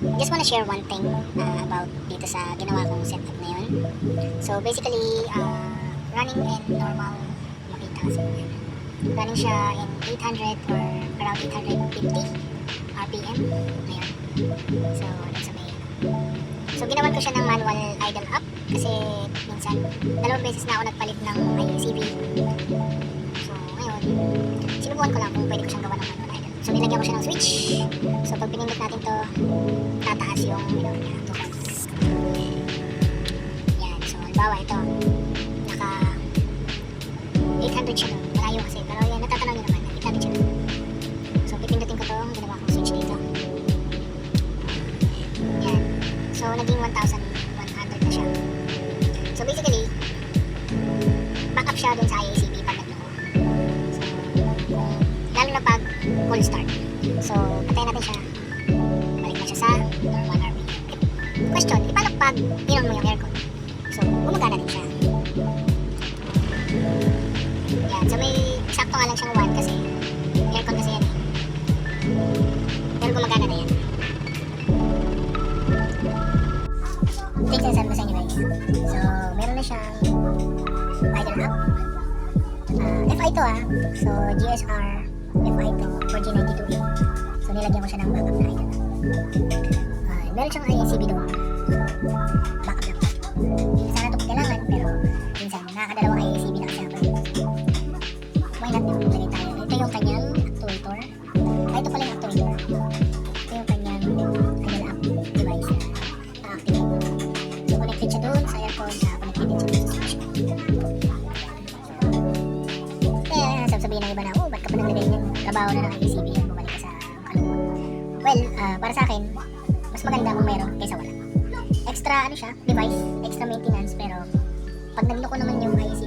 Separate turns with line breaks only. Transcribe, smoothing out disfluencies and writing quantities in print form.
Just wanna share one thing about dito sa ginawa kong setup na yun. So basically, running in normal, makita kasi yun. Running siya in 800 or around 850 RPM. Ayan. So, dun sa may... So, ginawan ko siya ng manual idle up kasi minsan, dalawang beses na ako nagpalit ng IACV. So, ngayon, sinubukan ko lang kung pwede ko siyang gawa ng manual idle. So, nilagyan ko siya ng switch. So, pag pinindot natin to, tataas yung minor niya. Yan. So, halimbawa ito, naka 800 siya nun. Malayo kasi. Pero yan, natatanaw niyo naman. 800 siya nun. So, pipindutin ko to. Ginawa kong switch dito. Yan. So, naging 1,100 na siya. So, basically, backup siya dun sa IACV pag nagluko. So, lalo na pag full start. So, patayin natin siya. Balik na siya sa normal RPM. Question, paano pag inon mo yung aircon? So, gumagana din siya. Yan. So, may sakto nga lang siyang 1 kasi aircon kasi yan eh. Pero gumagana na yan. Ito yung sabi ko sa inyo guys. So, meron na siyang idle up. FI to So, GSR FI to 4G92A. So, nilagyan ko siya ng backup na idle up. Meron siyang IACV doon. Backup lang. Hindi sana ito kailangan, pero minsan nakakadalawang IACV na kasi ako. Why not yung maglagay tayo? Ito yung kanyang actuator. Ito pala yung actuator. Ito yung kanyang idle up device na na-activate. So, connected siya doon sa aircon, connected din siya sa switch. Kaya, sabihin ng iba na, ba't ka pa naglagay niyan? Trabaho na ng IACV yan, bumalik ka sa kalungan. Well, para sa akin, mas maganda kung meron kaysa wala. Extra, device, extra maintenance, pero pag nagloko naman yung IACV